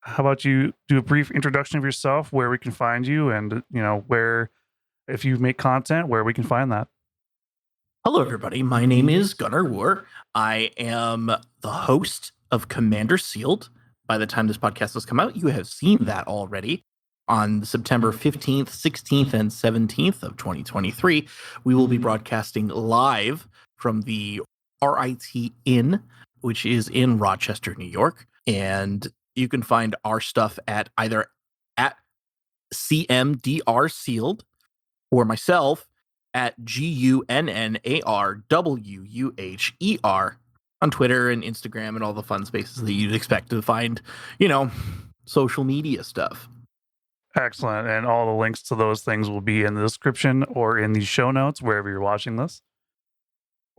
how about you do a brief introduction of yourself, where we can find you, and where, if you make content, where we can find that. Hello, everybody. My name is Gunnar Wuher. I am the host of Commander Sealed. By the time this podcast has come out, you have seen that already. On September 15th, 16th, and 17th of 2023, we will be broadcasting live from the RIT Inn, which is in Rochester, New York. And you can find our stuff at either at CMDR Sealed or myself at GUNNARWUHER on Twitter and Instagram and all the fun spaces that you'd expect to find, social media stuff. Excellent. And all the links to those things will be in the description or in the show notes, wherever you're watching this.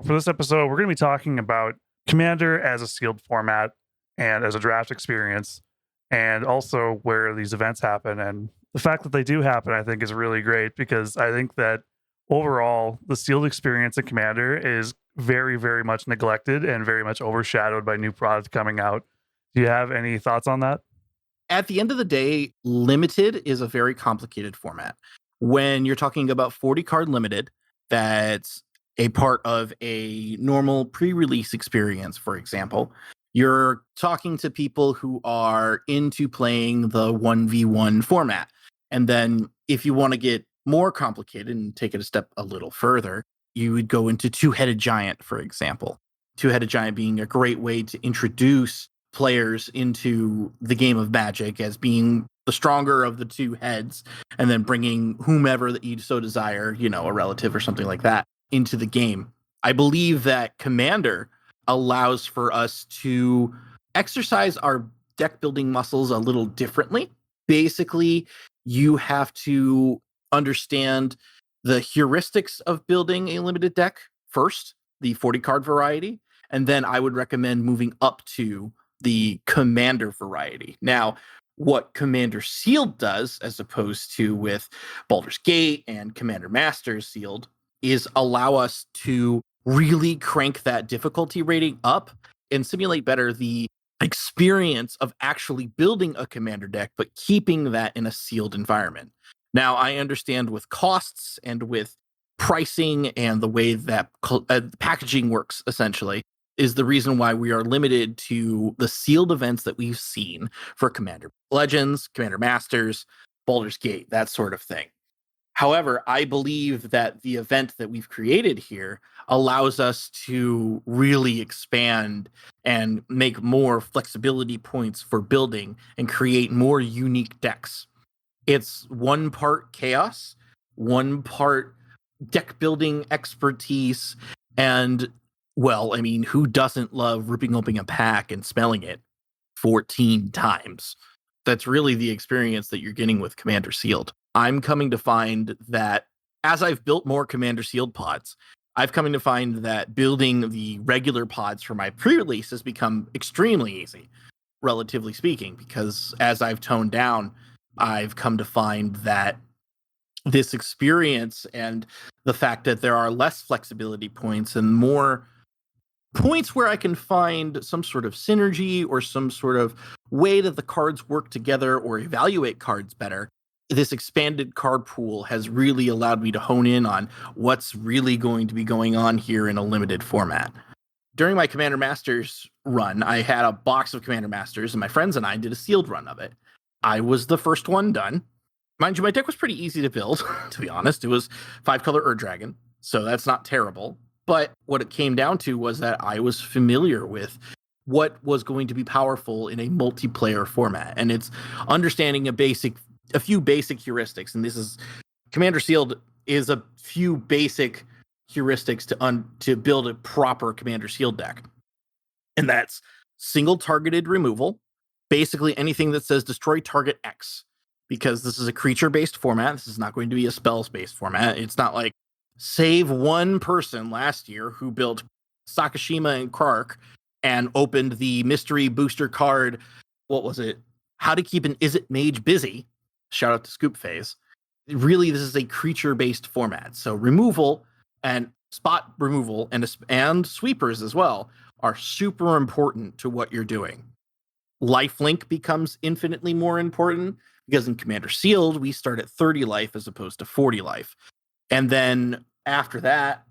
For this episode, we're going to be talking about Commander as a sealed format and as a draft experience, and also where these events happen. And the fact that they do happen, I think, is really great, because I think that overall, the sealed experience in Commander is very, very much neglected and very much overshadowed by new product coming out. Do you have any thoughts on that? At the end of the day, limited is a very complicated format. When you're talking about 40 card limited, that's a part of a normal pre-release experience, for example. You're talking to people who are into playing the 1v1 format. And then if you want to get more complicated and take it a little further, you would go into Two-Headed Giant, for example. Two-Headed Giant being a great way to introduce players into the game of Magic as being the stronger of the two heads, and then bringing whomever that you so desire, a relative or something like that, into the game. I believe that Commander allows for us to exercise our deck building muscles a little differently. Basically, you have to understand the heuristics of building a limited deck first, the 40 card variety, and then I would recommend moving up to the Commander variety. Now, what Commander Sealed does, as opposed to with Baldur's Gate and Commander Masters Sealed, is allow us to really crank that difficulty rating up and simulate better the experience of actually building a Commander deck, but keeping that in a sealed environment. Now, I understand with costs and with pricing and the way that packaging works, essentially, is the reason why we are limited to the sealed events that we've seen for Commander Legends, Commander Masters, Baldur's Gate, that sort of thing. However, I believe that the event that we've created here allows us to really expand and make more flexibility points for building and create more unique decks. It's one part chaos, one part deck building expertise, and, well, I mean, who doesn't love ripping open a pack and smelling it 14 times? That's really the experience that you're getting with Commander Sealed. I'm coming to find that as I've built more Commander Sealed pods, I've come to find that building the regular pods for my pre-release has become extremely easy, relatively speaking, because as I've toned down, I've come to find that this experience and the fact that there are less flexibility points and more points where I can find some sort of synergy or some sort of way that the cards work together or evaluate cards better, this expanded card pool has really allowed me to hone in on what's really going to be going on here in a limited format. During my Commander Masters run, I had a box of Commander Masters, and my friends and I did a sealed run of it. I was the first one done. Mind you, my deck was pretty easy to build, to be honest. It was 5-color Ur-Dragon, so that's not terrible. But what it came down to was that I was familiar with what was going to be powerful in a multiplayer format. And it's understanding a few basic heuristics. And this is Commander Sealed is a few basic heuristics to build a proper Commander Sealed deck. And that's single targeted removal, basically anything that says destroy target X, because this is a creature-based format. This is not going to be a spells-based format. It's not like save one person last year who built Sakashima and Krark and opened the mystery booster card. What was it? How to keep an Izzet Mage busy. Shout out to Scoop Phase. Really, this is a creature-based format. So removal and spot removal and sweepers as well are super important to what you're doing. lifelink becomes infinitely more important, because in Commander Sealed, we start at 30 life as opposed to 40 life. And then after that,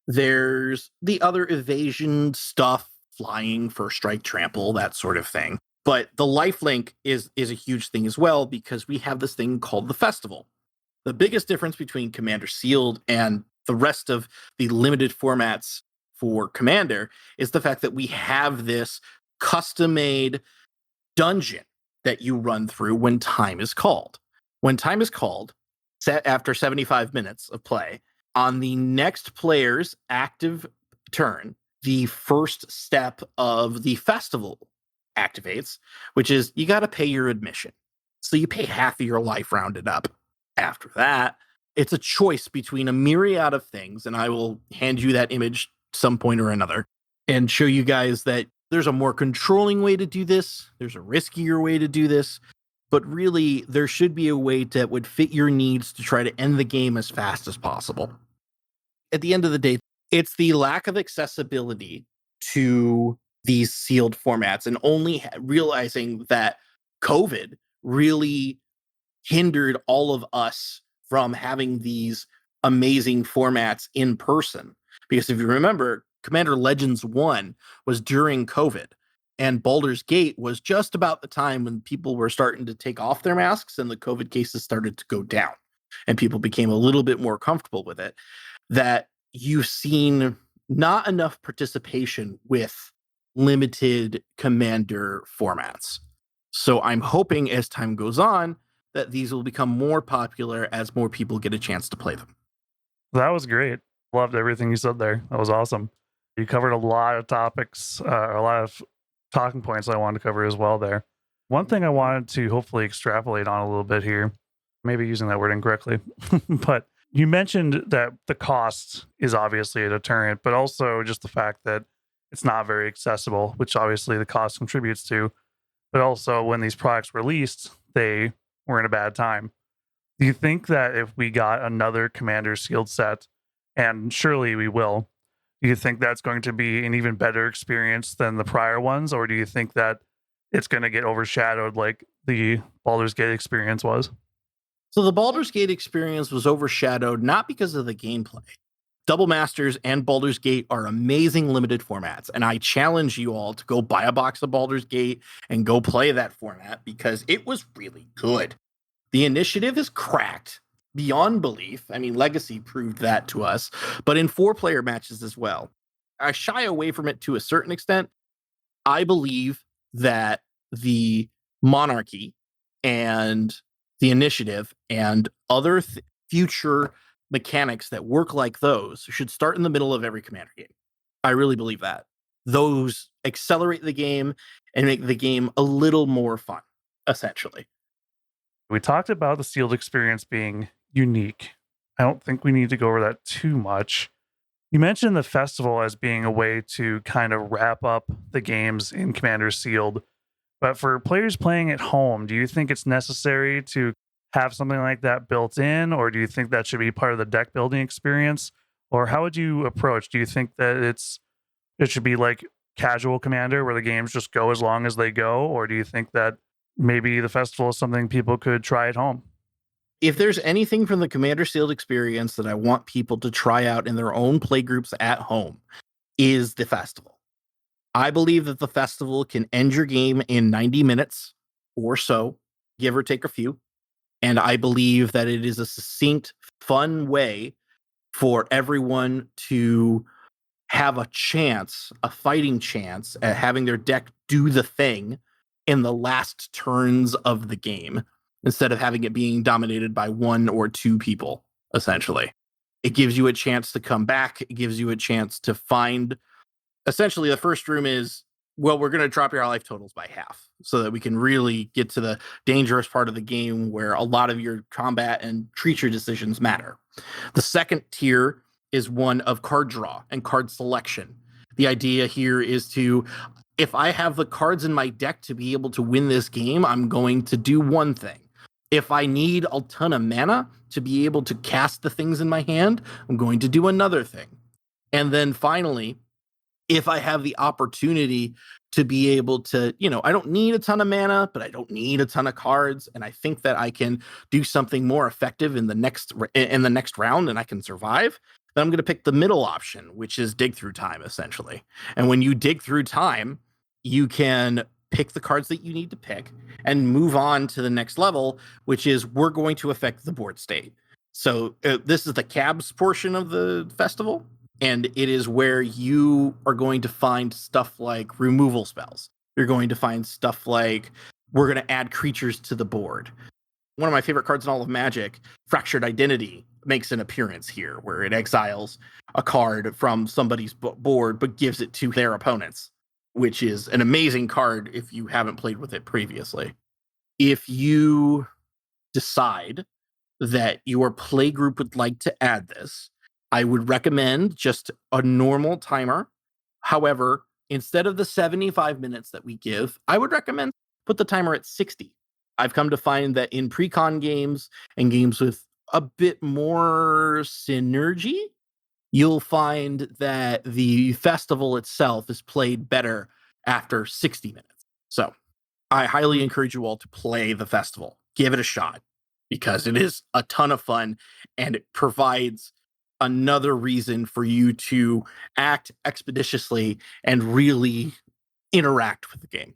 there's the other evasion stuff, flying, first strike, trample, that sort of thing. But the lifelink is a huge thing as well, because we have this thing called the Festival. The biggest difference between Commander Sealed and the rest of the limited formats for Commander is the fact that we have this custom-made dungeon that you run through when time is called. When time is called, set after 75 minutes of play, on the next player's active turn, the first step of the festival activates, which is you got to pay your admission. So you pay half of your life rounded up. After that, it's a choice between a myriad of things, and I will hand you that image some point or another and show you guys that there's a more controlling way to do this. There's a riskier way to do this. But really, there should be a way that would fit your needs to try to end the game as fast as possible. At the end of the day, it's the lack of accessibility to these sealed formats, and only realizing that COVID really hindered all of us from having these amazing formats in person. Because if you remember, Commander Legends 1 was during COVID. And Baldur's Gate was just about the time when people were starting to take off their masks and the COVID cases started to go down and people became a little bit more comfortable with it. That you've seen not enough participation with limited Commander formats. So I'm hoping as time goes on that these will become more popular as more people get a chance to play them. That was great. Loved everything you said there. That was awesome. You covered a lot of topics, a lot of talking points I wanted to cover as well there. One thing I wanted to hopefully extrapolate on a little bit here, maybe using that word incorrectly, but you mentioned that the cost is obviously a deterrent, but also just the fact that it's not very accessible, which obviously the cost contributes to, but also when these products released, they were in a bad time. Do you think that if we got another Commander Sealed set, and surely we will, do you think that's going to be an even better experience than the prior ones? Or do you think that it's going to get overshadowed like the Baldur's Gate experience was? So the Baldur's Gate experience was overshadowed not because of the gameplay. Double Masters and Baldur's Gate are amazing limited formats, and I challenge you all to go buy a box of Baldur's Gate and go play that format because it was really good. The initiative is cracked beyond belief. I mean, Legacy proved that to us, but in 4-player matches as well. I shy away from it to a certain extent. I believe that the monarchy and the initiative and other future mechanics that work like those should start in the middle of every Commander game. I really believe that. Those accelerate the game and make the game a little more fun, essentially. We talked about the sealed experience being unique. I don't think we need to go over that too much. You mentioned the festival as being a way to kind of wrap up the games in Commander Sealed. But for players playing at home, do you think it's necessary to have something like that built in? Or do you think that should be part of the deck building experience? Or how would you approach? Do you think that it should be like casual Commander where the games just go as long as they go? Or do you think that maybe the festival is something people could try at home? If there's anything from the Commander Sealed experience that I want people to try out in their own play groups at home, is the festival. I believe that the festival can end your game in 90 minutes or so, give or take a few. And I believe that it is a succinct, fun way for everyone to have a chance, a fighting chance at having their deck do the thing in the last turns of the game, instead of having it being dominated by 1 or 2 people, essentially. It gives you a chance to come back. It gives you a chance to find... Essentially, the first room is, well, we're going to drop your life totals by half so that we can really get to the dangerous part of the game where a lot of your combat and creature decisions matter. The second tier is one of card draw and card selection. The idea here is to... if I have the cards in my deck to be able to win this game, I'm going to do one thing. If I need a ton of mana to be able to cast the things in my hand, I'm going to do another thing. And then finally, if I have the opportunity to be able to, I don't need a ton of mana, but I don't need a ton of cards. And I think that I can do something more effective in the next round and I can survive. Then I'm going to pick the middle option, which is dig through time, essentially. And when you dig through time, you can pick the cards that you need to pick and move on to the next level, which is we're going to affect the board state. So this is the cabs portion of the festival, and it is where you are going to find stuff like removal spells. You're going to find stuff like we're going to add creatures to the board. One of my favorite cards in all of Magic, Fractured Identity, makes an appearance here, where it exiles a card from somebody's board but gives it to their opponents, which is an amazing card if you haven't played with it previously. If you decide that your play group would like to add this, I would recommend just a normal timer. However, instead of the 75 minutes that we give, I would recommend put the timer at 60. I've come to find that in pre-con games and games with a bit more synergy, you'll find that the festival itself is played better after 60 minutes. So I highly encourage you all to play the festival. Give it a shot, because it is a ton of fun and it provides another reason for you to act expeditiously and really interact with the game.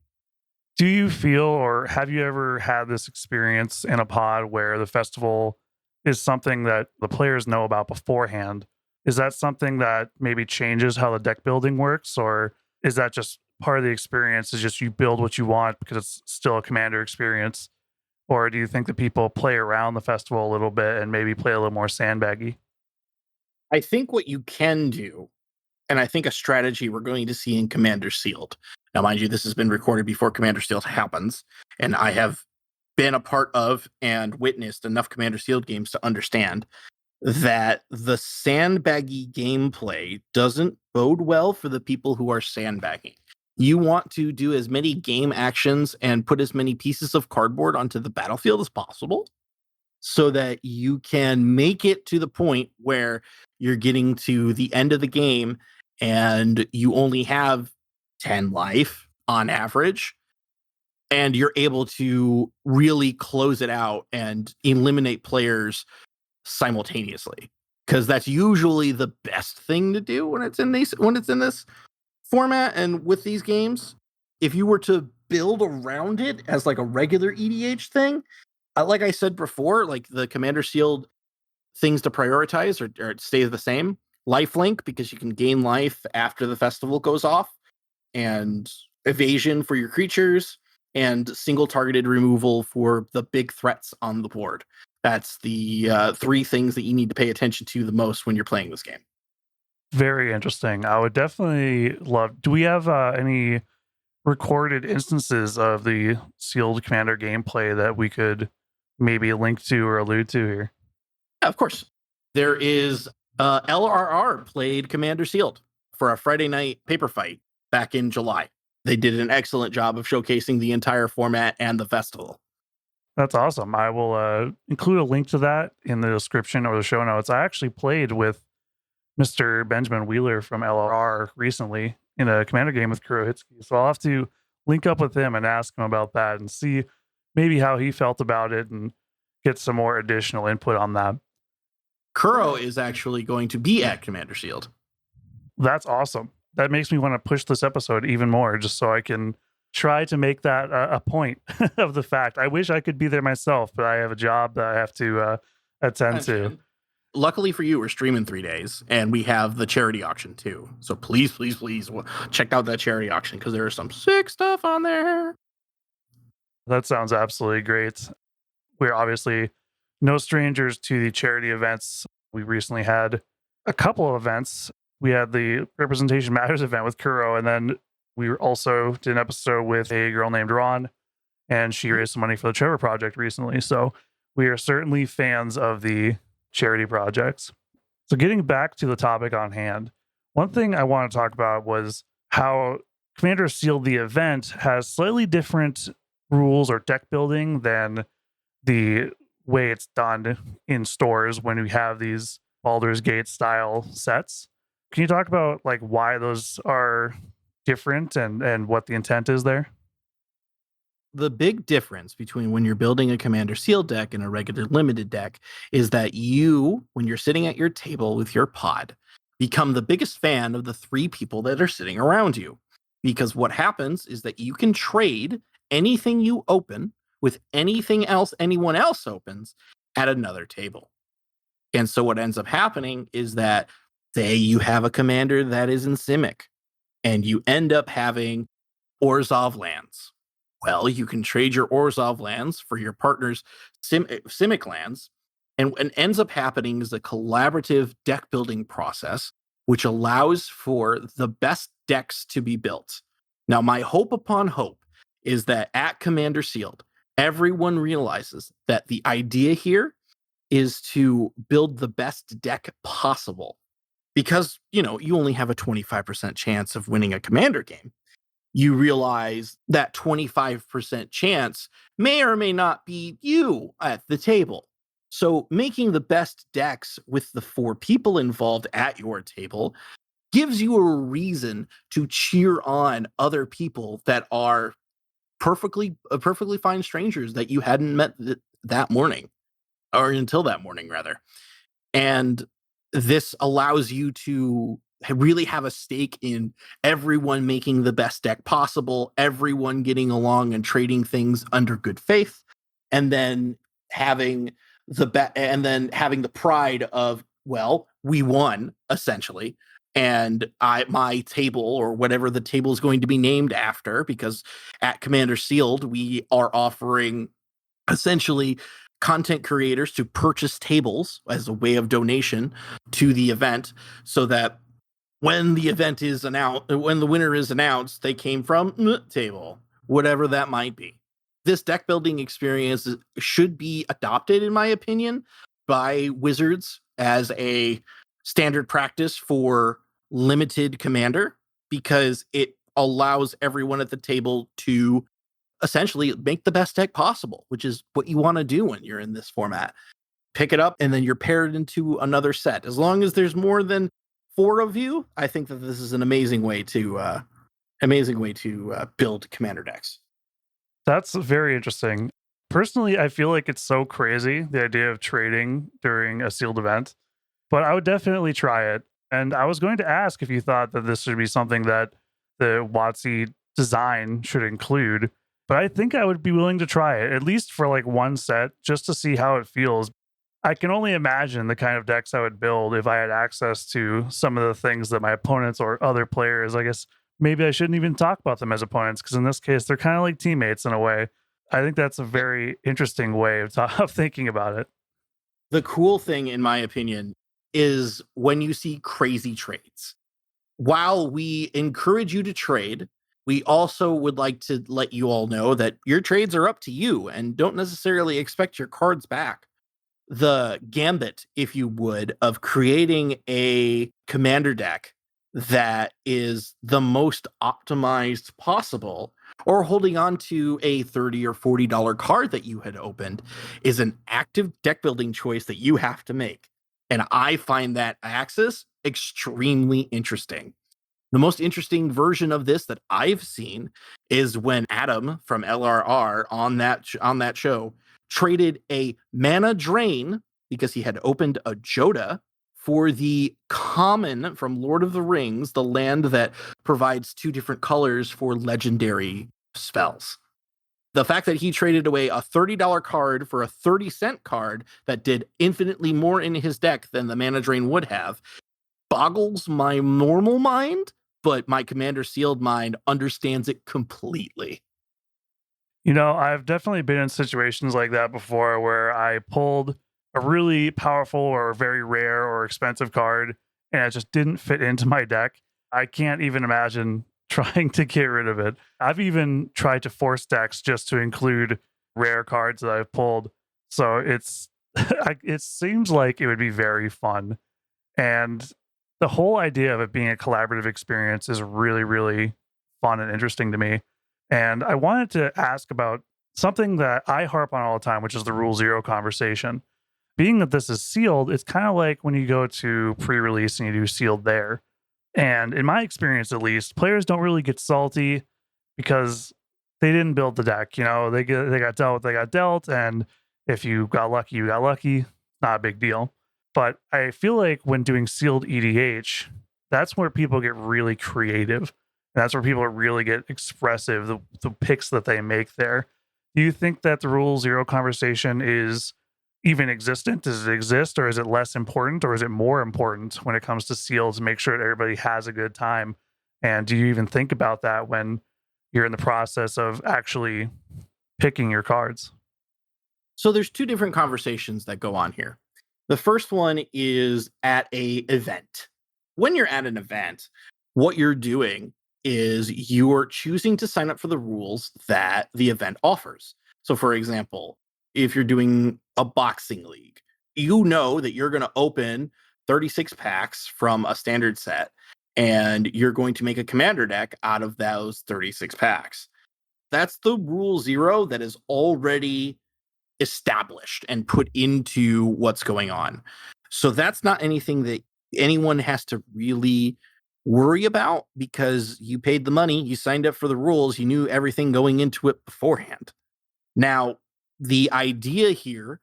Do you feel, or have you ever had this experience in a pod where the festival is something that the players know about beforehand? Is that something that maybe changes how the deck building works, or is that just part of the experience, is just you build what you want because it's still a Commander experience? Or do you think that people play around the festival a little bit and maybe play a little more sandbaggy? I think what you can do, and I think a strategy we're going to see in Commander Sealed. Now, mind you, this has been recorded before Commander Sealed happens, and I have been a part of and witnessed enough Commander Sealed games to understand that the sandbaggy gameplay doesn't bode well for the people who are sandbagging. You want to do as many game actions and put as many pieces of cardboard onto the battlefield as possible so that you can make it to the point where you're getting to the end of the game and you only have 10 life on average, and you're able to really close it out and eliminate players simultaneously, because that's usually the best thing to do when it's in this format and with these games. If you were to build around it as like a regular EDH thing, like I said before, like the Commander Sealed things to prioritize or it stays the same. Lifelink, because you can gain life after the festival goes off, and evasion for your creatures, and single targeted removal for the big threats on the board. That's the three things that you need to pay attention to the most when you're playing this game. Very interesting. I would definitely love. Do we have any recorded instances of the Sealed Commander gameplay that we could maybe link to or allude to here? Yeah, of course. There is LRR played Commander Sealed for a Friday night paper fight back in July. They did an excellent job of showcasing the entire format and the festival. That's awesome. I will include a link to that in the description or the show notes. I actually played with Mr. Benjamin Wheeler from LRR recently in a Commander game with Kurohitsky. So I'll have to link up with him and ask him about that and see maybe how he felt about it and get some more additional input on that. Kuro is actually going to be at Commander Sealed. That's awesome. That makes me want to push this episode even more, just so I can try to make that a point of the fact. I wish I could be there myself, but I have a job that I have to attend to. Luckily for you, we're streaming 3 days, and we have the charity auction too. So please, please, please check out that charity auction, because there is some sick stuff on there. That sounds absolutely great. We're obviously no strangers to the charity events. We recently had a couple of events. We had the Representation Matters event with Kuro, and then we also did an episode with a girl named Ron, and she raised some money for the Trevor Project recently. So we are certainly fans of the charity projects. So getting back to the topic on hand, one thing I want to talk about was how Commander Sealed the event has slightly different rules or deck building than the way it's done in stores when we have these Baldur's Gate style sets. Can you talk about like why those are different and what the intent is there? The big difference between when you're building a Commander Sealed deck and a regular limited deck is that you, when you're sitting at your table with your pod, become the biggest fan of the three people that are sitting around you. Because what happens is that you can trade anything you open with anything else anyone else opens at another table. And so what ends up happening is that, say you have a commander that is in Simic, and you end up having Orzhov lands. Well, you can trade your Orzhov lands for your partner's Simic lands. And what ends up happening is a collaborative deck building process, which allows for the best decks to be built. Now, my hope upon hope is that at Commander Sealed, everyone realizes that the idea here is to build the best deck possible because, you only have a 25% chance of winning a commander game. You realize that 25% chance may or may not be you at the table. So making the best decks with the four people involved at your table gives you a reason to cheer on other people that are perfectly fine strangers that you hadn't met that morning, or until that morning rather. And this allows you to really have a stake in everyone making the best deck possible, everyone getting along and trading things under good faith, and then having having the pride of, well, we won essentially. And my table, or whatever the table is going to be named after, because at Commander Sealed we are offering essentially content creators to purchase tables as a way of donation to the event, so that when the event is announced, when the winner is announced, they came from table, whatever that might be. This deck building experience should be adopted, in my opinion, by Wizards as a standard practice for limited Commander, because it allows everyone at the table to essentially make the best deck possible, which is what you want to do when you're in this format. Pick it up and then you're paired into another set. As long as there's more than four of you, I think that this is an amazing way to build commander decks. That's very interesting. Personally, I feel like it's so crazy, the idea of trading during a sealed event, but I would definitely try it. And I was going to ask if you thought that this should be something that the WotC design should include, but I think I would be willing to try it, at least for like one set, just to see how it feels. I can only imagine the kind of decks I would build if I had access to some of the things that my opponents or other players, I guess maybe I shouldn't even talk about them as opponents, because in this case, they're kind of like teammates in a way. I think that's a very interesting way of, of thinking about it. The cool thing, in my opinion, is when you see crazy trades. While we encourage you to trade, we also would like to let you all know that your trades are up to you and don't necessarily expect your cards back. The gambit, if you would, of creating a commander deck that is the most optimized possible, or holding on to a $30 or $40 card that you had opened, is an active deck building choice that you have to make. And I find that axis extremely interesting. The most interesting version of this that I've seen is when Adam from LRR on that show traded a mana drain, because he had opened a Joda, for the common from Lord of the Rings, the land that provides two different colors for legendary spells. The fact that he traded away a $30 card for a 30-cent card that did infinitely more in his deck than the mana drain would have boggles my normal mind, but my Commander Sealed mind understands it completely. You know, I've definitely been in situations like that before where I pulled a really powerful or very rare or expensive card and it just didn't fit into my deck. I can't even imagine trying to get rid of it. I've even tried to force decks just to include rare cards that I've pulled. So it's it seems like it would be very fun. And the whole idea of it being a collaborative experience is really, really fun and interesting to me. And I wanted to ask about something that I harp on all the time, which is the rule zero conversation. Being that this is sealed, it's kind of like when you go to pre release and you do sealed there. And in my experience, at least, players don't really get salty because they didn't build the deck. They got dealt what they got dealt, and if you got lucky, you got lucky. Not a big deal. But I feel like when doing sealed EDH, that's where people get really creative. And that's where people really get expressive, the picks that they make there. Do you think that the rule zero conversation is even existent? Does it exist, or is it less important, or is it more important when it comes to sealed to make sure that everybody has a good time? And do you even think about that when you're in the process of actually picking your cards? So there's two different conversations that go on here. The first one is at a event. When you're at an event, what you're doing is you're choosing to sign up for the rules that the event offers. So for example, if you're doing a boxing league, you know that you're going to open 36 packs from a standard set and you're going to make a commander deck out of those 36 packs. That's the rule zero that is already established and put into what's going on. So that's not anything that anyone has to really worry about because you paid the money, you signed up for the rules, you knew everything going into it beforehand. Now, the idea here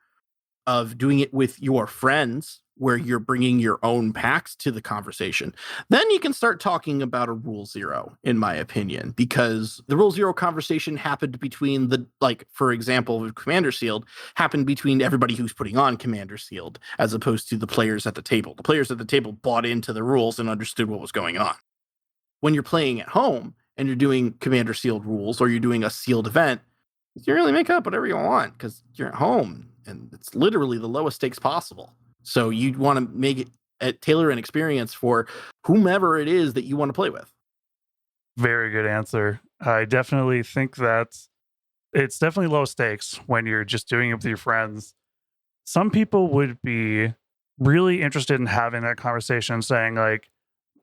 of doing it with your friends where you're bringing your own packs to the conversation, then you can start talking about a rule zero, in my opinion, because the rule zero conversation happened between for example, with Commander Sealed, happened between everybody who's putting on Commander Sealed, as opposed to the players at the table. The players at the table bought into the rules and understood what was going on. When you're playing at home and you're doing Commander Sealed rules or you're doing a sealed event, you can really make up whatever you want because you're at home and it's literally the lowest stakes possible. So you'd want to make it tailor an experience for whomever it is that you want to play with. Very good answer. I definitely think that it's definitely low stakes when you're just doing it with your friends. Some people would be really interested in having that conversation, saying, like,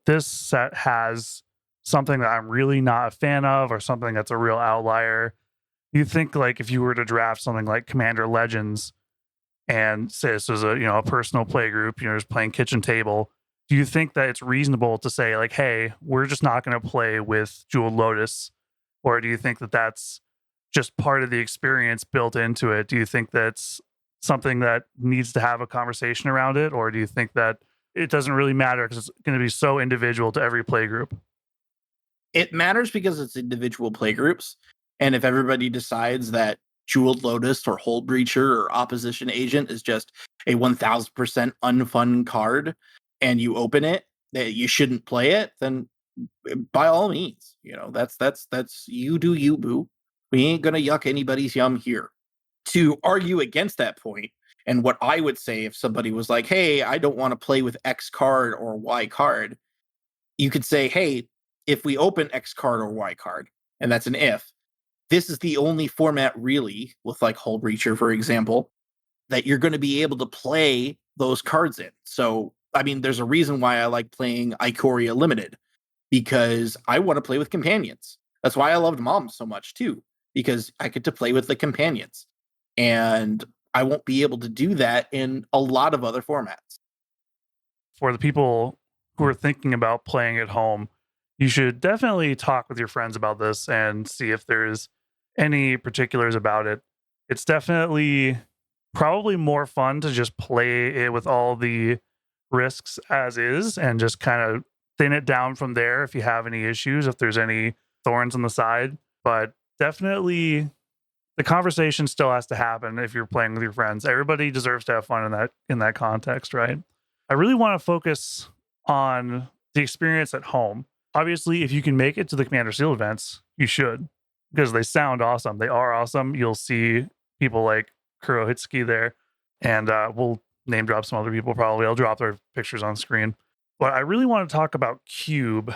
this set has something that I'm really not a fan of, or something that's a real outlier. You think, like, if you were to draft something like Commander Legends and say this was a personal play group, just playing kitchen table, do you think that it's reasonable to say, like, hey, we're just not going to play with Jeweled Lotus? Or do you think that that's just part of the experience built into it? Do you think that's something that needs to have a conversation around it? Or do you think that it doesn't really matter because it's going to be so individual to every play group? It matters because it's individual play groups. And if everybody decides that Jeweled Lotus or Hold Breacher or Opposition Agent is just a 1000% unfun card and you open it, that you shouldn't play it, then by all means, that's you do you, boo. We ain't gonna yuck anybody's yum here. To argue against that point, and what I would say if somebody was like, hey, I don't want to play with X card or Y card, you could say, hey, if we open X card or Y card, and that's an if, this is the only format really, with like Hull Breacher, for example, that you're going to be able to play those cards in. So, I mean, there's a reason why I like playing Ikoria Limited, because I want to play with companions. That's why I loved Mom so much too, because I get to play with the companions. And I won't be able to do that in a lot of other formats. For the people who are thinking about playing at home, you should definitely talk with your friends about this and see if there's any particulars about it. It's definitely probably more fun to just play it with all the risks as is and just kind of thin it down from there if you have any issues, if there's any thorns on the side. But definitely the conversation still has to happen if you're playing with your friends. Everybody deserves to have fun in that context, right? I really want to focus on the experience at home. Obviously, if you can make it to the Commander Seal events, you should, because they sound awesome. They are awesome. You'll see people like Kurohitsuki there, and we'll name drop some other people probably. I'll drop their pictures on screen. But I really want to talk about Cube.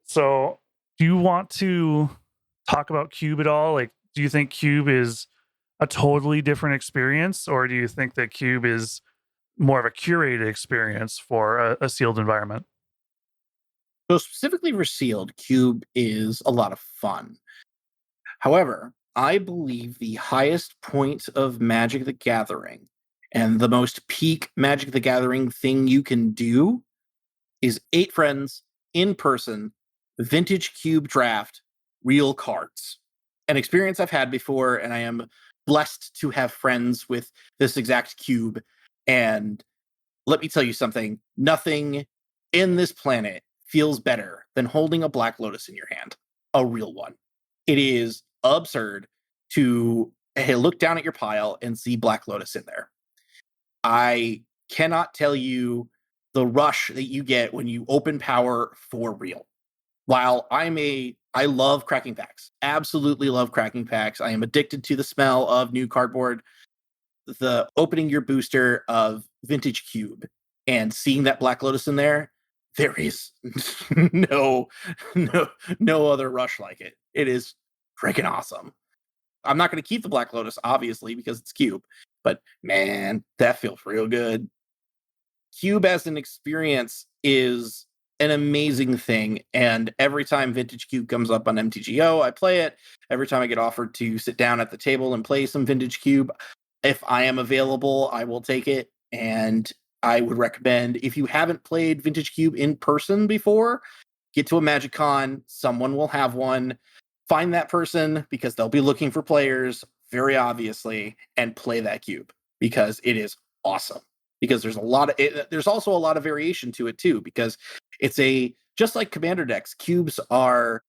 So, do you want to talk about Cube at all? Like, do you think Cube is a totally different experience, or do you think that Cube is more of a curated experience for a sealed environment? So specifically for Sealed, Cube is a lot of fun. However, I believe the highest point of Magic the Gathering and the most peak Magic the Gathering thing you can do is 8 friends in-person vintage cube draft real cards. An experience I've had before, and I am blessed to have friends with this exact cube. And let me tell you something, nothing in this planet feels better than holding a Black Lotus in your hand, a real one. It is absurd to look down at your pile and see Black Lotus in there. I cannot tell you the rush that you get when you open power for real. While I love cracking packs, absolutely love cracking packs. I am addicted to the smell of new cardboard. The opening your booster of Vintage Cube and seeing that Black Lotus in there, there is no no other rush like it. It is freaking awesome. I'm not going to keep the Black Lotus, obviously, because it's Cube, but man, that feels real good. Cube as an experience is an amazing thing, and every time Vintage Cube comes up on MTGO, I play it. Every time I get offered to sit down at the table and play some Vintage Cube, if I am available, I will take it. And I would recommend, if you haven't played Vintage Cube in person before, get to a Magic Con. Someone will have one. Find that person, because they'll be looking for players, very obviously, and play that cube, because it is awesome. Because there's there's also a lot of variation to it too, because it's just like Commander decks, cubes are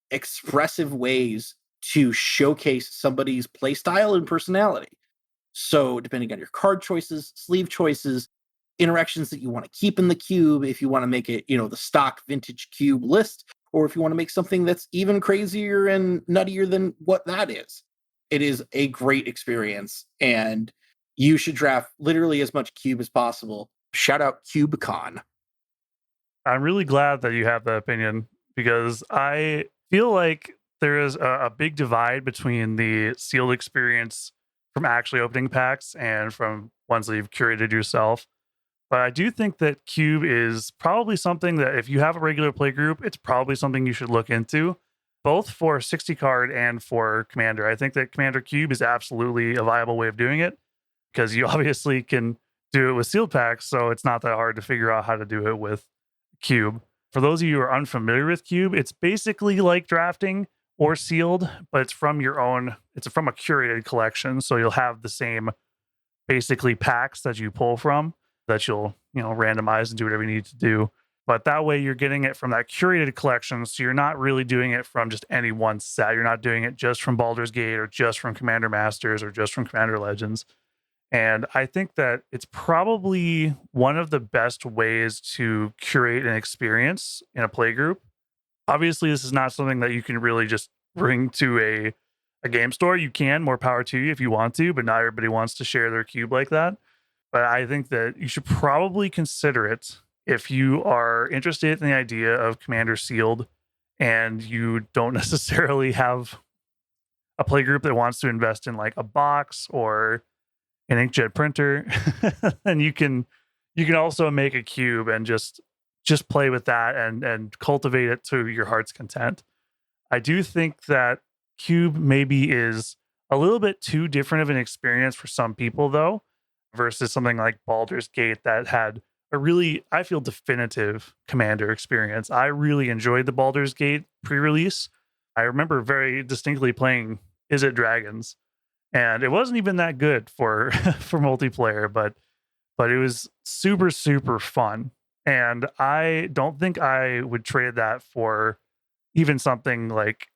expressive ways to showcase somebody's playstyle and personality. So depending on your card choices, sleeve choices, interactions that you want to keep in the cube, if you want to make it, the stock vintage cube list, or if you want to make something that's even crazier and nuttier than what that is. It is a great experience, and you should draft literally as much cube as possible. Shout out CubeCon. I'm really glad that you have that opinion, because I feel like there is a big divide between the sealed experience from actually opening packs and from ones that you've curated yourself. But I do think that Cube is probably something that, if you have a regular play group, it's probably something you should look into, both for 60 card and for Commander. I think that Commander Cube is absolutely a viable way of doing it, because you obviously can do it with sealed packs, so it's not that hard to figure out how to do it with Cube. For those of you who are unfamiliar with Cube, it's basically like drafting or sealed, but it's from a curated collection. So you'll have the same basically packs that you pull from, that you'll, randomize and do whatever you need to do. But that way you're getting it from that curated collection. So you're not really doing it from just any one set. You're not doing it just from Baldur's Gate, or just from Commander Masters, or just from Commander Legends. And I think that it's probably one of the best ways to curate an experience in a play group. Obviously, this is not something that you can really just bring to a game store. You can, more power to you if you want to, but not everybody wants to share their cube like that. But I think that you should probably consider it if you are interested in the idea of Commander Sealed and you don't necessarily have a play group that wants to invest in like a box or an inkjet printer. And you can also make a cube and just play with that and cultivate it to your heart's content. I do think that cube maybe is a little bit too different of an experience for some people, though, versus something like Baldur's Gate that had a really, I feel, definitive Commander experience. I really enjoyed the Baldur's Gate pre-release. I remember very distinctly playing Is It Dragons, and it wasn't even that good for for multiplayer, but it was super, super fun. And I don't think I would trade that for even something like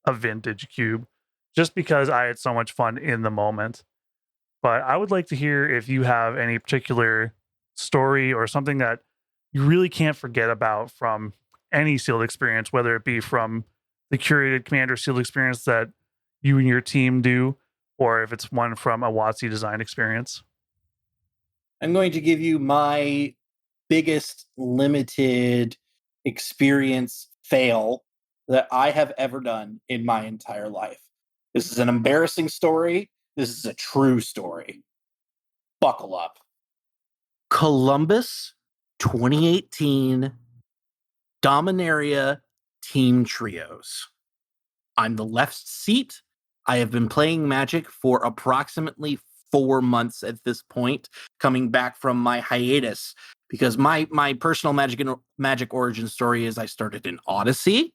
a vintage cube, just because I had so much fun in the moment. But I would like to hear if you have any particular story or something that you really can't forget about from any sealed experience, whether it be from the curated Commander Sealed experience that you and your team do, or if it's one from a WotC design experience. I'm going to give you my biggest limited experience fail that I have ever done in my entire life. This is an embarrassing story. This is a true story. Buckle up. Columbus 2018 Dominaria Team Trios. I'm the left seat. I have been playing Magic for approximately 4 months at this point, coming back from my hiatus because my personal magic origin story is I started in Odyssey,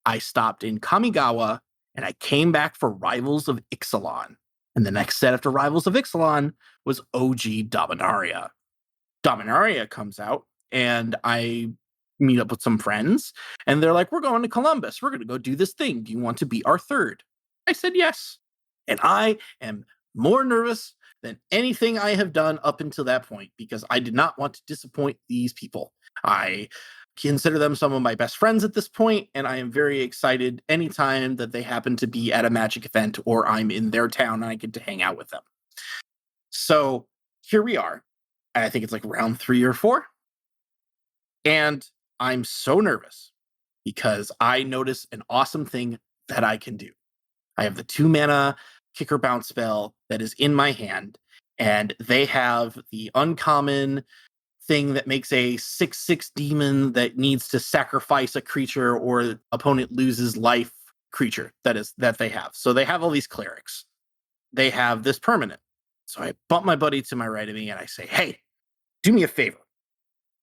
I stopped in Kamigawa, and I came back for Rivals of Ixalan. And the next set after Rivals of Ixalan was OG Dominaria. Dominaria comes out, and I meet up with some friends, and they're like, "We're going to Columbus. We're going to go do this thing. Do you want to be our third?" I said yes. And I am more nervous than anything I have done up until that point because I did not want to disappoint these people. I consider them some of my best friends at this point, and I am very excited anytime that they happen to be at a magic event or I'm in their town and I get to hang out with them. So here we are. I think it's like round 3 or 4. And I'm so nervous because I notice an awesome thing that I can do. I have the 2 mana kicker bounce spell that is in my hand, and they have the uncommon thing that makes a 6/6 demon that needs to sacrifice a creature or the opponent loses life creature that they have. So they have all these clerics. They have this permanent. So I bump my buddy to my right of me and I say, "Hey, do me a favor.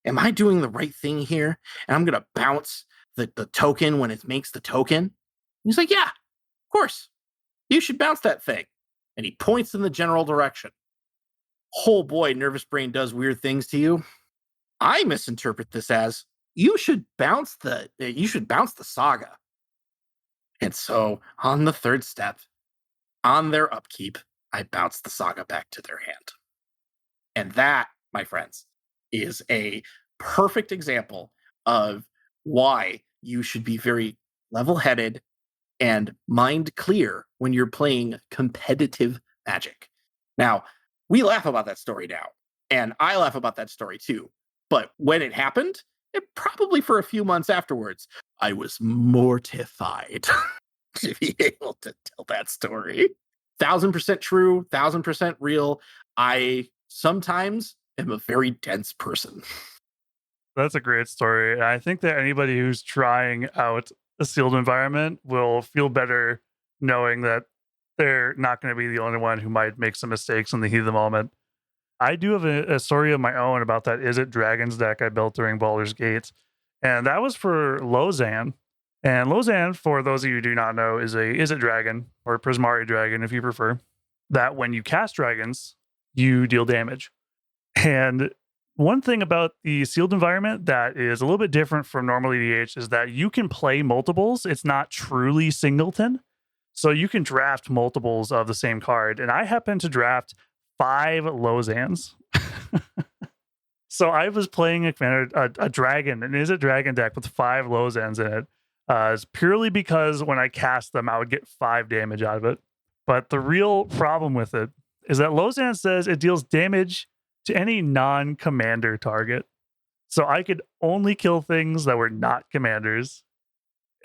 Am I doing the right thing here? And I'm going to bounce the token when it makes the token." He's like, "Yeah, of course. You should bounce that thing." And he points in the general direction. Oh boy, nervous brain does weird things to you. I misinterpret this as you should bounce the saga. And so on the 3rd step, on their upkeep, I bounce the saga back to their hand. And that, my friends, is a perfect example of why you should be very level-headed and mind clear when you're playing competitive Magic. Now, we laugh about that story now, and I laugh about that story too. But when it happened, it probably for a few months afterwards, I was mortified to be able to tell that story. 1000% true, 1000% real. I sometimes am a very dense person. That's a great story. I think that anybody who's trying out a sealed environment will feel better knowing that they're not going to be the only one who might make some mistakes in the heat of the moment. I do have a story of my own about that Is It Dragons deck I built during Baldur's Gate, and that was for Lozan. And Lozan, for those of you who do not know, is a Is It Dragon, or Prismari Dragon if you prefer, that when you cast dragons, you deal damage. And one thing about the sealed environment that is a little bit different from normal EDH is that you can play multiples. It's not truly singleton. So you can draft multiples of the same card. And I happen to draft 5 Lozans. So I was playing a dragon, and Is It Dragon deck with 5 Lozans in it. It's purely because when I cast them, I would get 5 damage out of it. But the real problem with it is that Lozan says it deals damage to any non-commander target. So I could only kill things that were not commanders.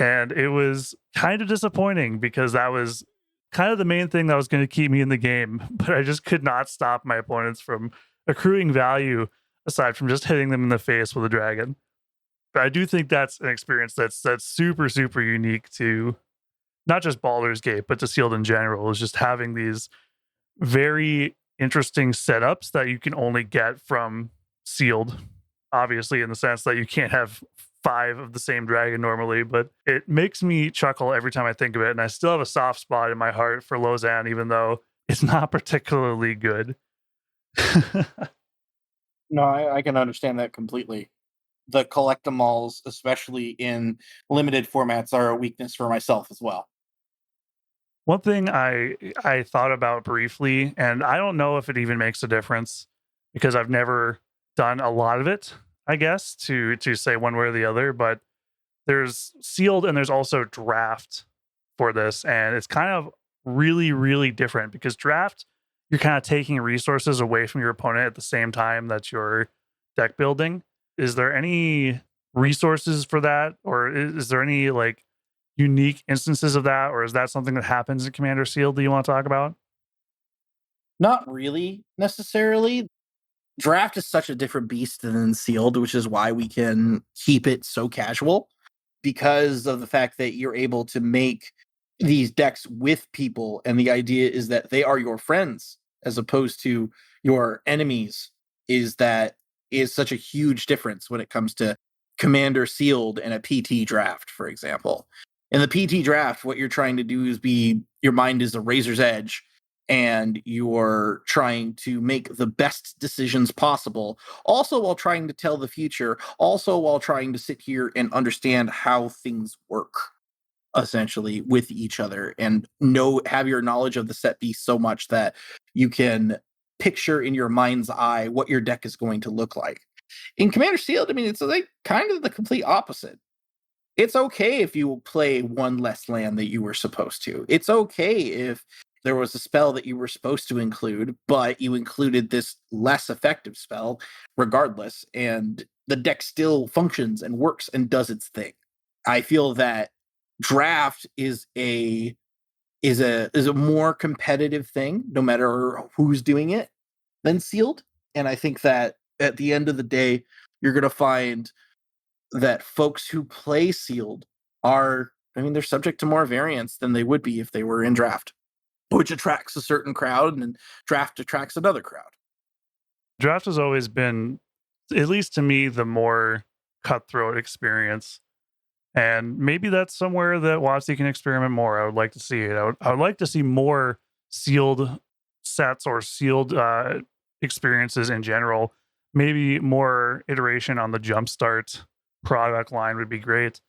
And it was kind of disappointing because that was kind of the main thing that was going to keep me in the game. But I just could not stop my opponents from accruing value aside from just hitting them in the face with a dragon. But I do think that's an experience that's super, super unique to not just Baldur's Gate, but to Sealed in general, is just having these very interesting setups that you can only get from Sealed, obviously, in the sense that you can't have 5 of the same dragon normally, but it makes me chuckle every time I think of it. And I still have a soft spot in my heart for Lozan, even though it's not particularly good. No, I can understand that completely. The collectibles, especially in limited formats, are a weakness for myself as well. One thing I thought about briefly, and I don't know if it even makes a difference because I've never done a lot of it, I guess, to say one way or the other, but there's Sealed and there's also Draft for this, and it's kind of really, really different because Draft, you're kind of taking resources away from your opponent at the same time that you're deck building. Is there any resources for that, or is there any like unique instances of that, or is that something that happens in Commander Sealed that you want to talk about? Not really necessarily. Draft is such a different beast than Sealed, which is why we can keep it so casual because of the fact that you're able to make these decks with people. And the idea is that they are your friends as opposed to your enemies. Is that is such a huge difference when it comes to Commander Sealed and a PT draft, for example. In the PT draft, what you're trying to do is your mind is a razor's edge, and you're trying to make the best decisions possible, also while trying to tell the future, also while trying to sit here and understand how things work essentially with each other, and have your knowledge of the set be so much that you can picture in your mind's eye what your deck is going to look like. In Commander Sealed, I mean, it's like kind of the complete opposite. It's okay if you play one less land that you were supposed to. It's okay if there was a spell that you were supposed to include, but you included this less effective spell regardless, and the deck still functions and works and does its thing. I feel that draft is a more competitive thing, no matter who's doing it, than sealed. And I think that at the end of the day, you're going to find that folks who play sealed they're subject to more variance than they would be if they were in draft, which attracts a certain crowd, and draft attracts another crowd. Draft has always been, at least to me, the more cutthroat experience. And maybe that's somewhere that WotC can experiment more. I would like to see it. I would like to see more sealed sets or sealed experiences in general. Maybe more iteration on the Jumpstart product line would be great.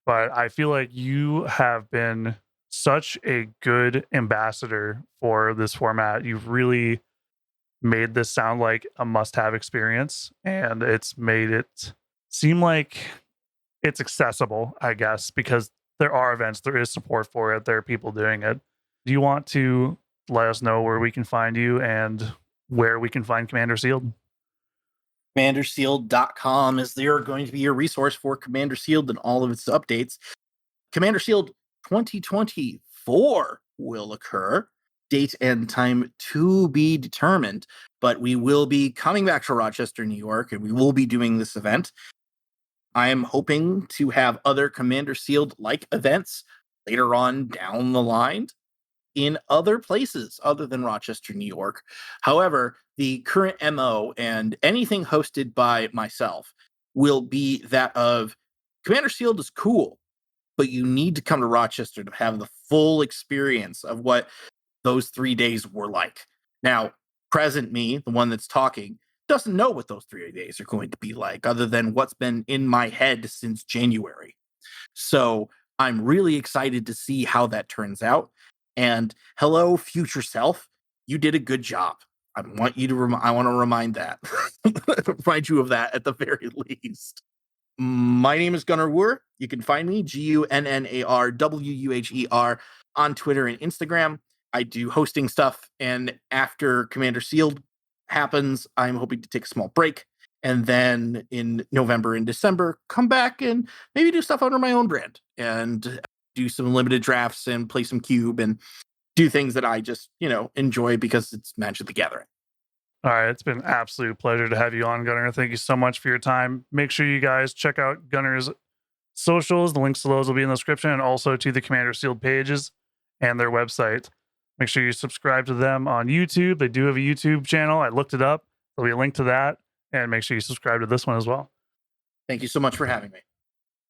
But I feel like you have been such a good ambassador for this format. You've really made this sound like a must-have experience, and it's made it seem like it's accessible, I guess, because there are events, there is support for it, there are people doing it. Do you want to let us know where we can find you and where we can find Commander Sealed? CommanderSealed.com is going to be your resource for Commander Sealed and all of its updates. Commander Sealed 2024 will occur. Date and time to be determined, but we will be coming back to Rochester, New York, and we will be doing this event. I am hoping to have other Commander Sealed like events later on down the line in other places other than Rochester, New York. However, the current MO and anything hosted by myself will be that of Commander Sealed is cool, but you need to come to Rochester to have the full experience of what those 3 days were like. Now, present me, the one that's talking, doesn't know what those 3 days are going to be like, other than what's been in my head since January. So I'm really excited to see how that turns out. And hello, future self, you did a good job. I want you to I want to remind you of that at the very least. My name is Gunnar Wuher. You can find me GUNNARWUHER on Twitter and Instagram. I do hosting stuff, and after Commander Sealed happens, I'm hoping to take a small break, and then in November and December come back and maybe do stuff under my own brand and do some limited drafts and play some cube and do things that I just enjoy because it's Magic the Gathering. All right, it's been an absolute pleasure to have you on, Gunnar. Thank you so much for your time. Make sure you guys check out Gunnar's socials. The links to those will be in the description, and also to the Commander Sealed pages and their website. Make sure you subscribe to them on YouTube. They do have a YouTube channel. I looked it up. There'll be a link to that. And make sure you subscribe to this one as well. Thank you so much for having me.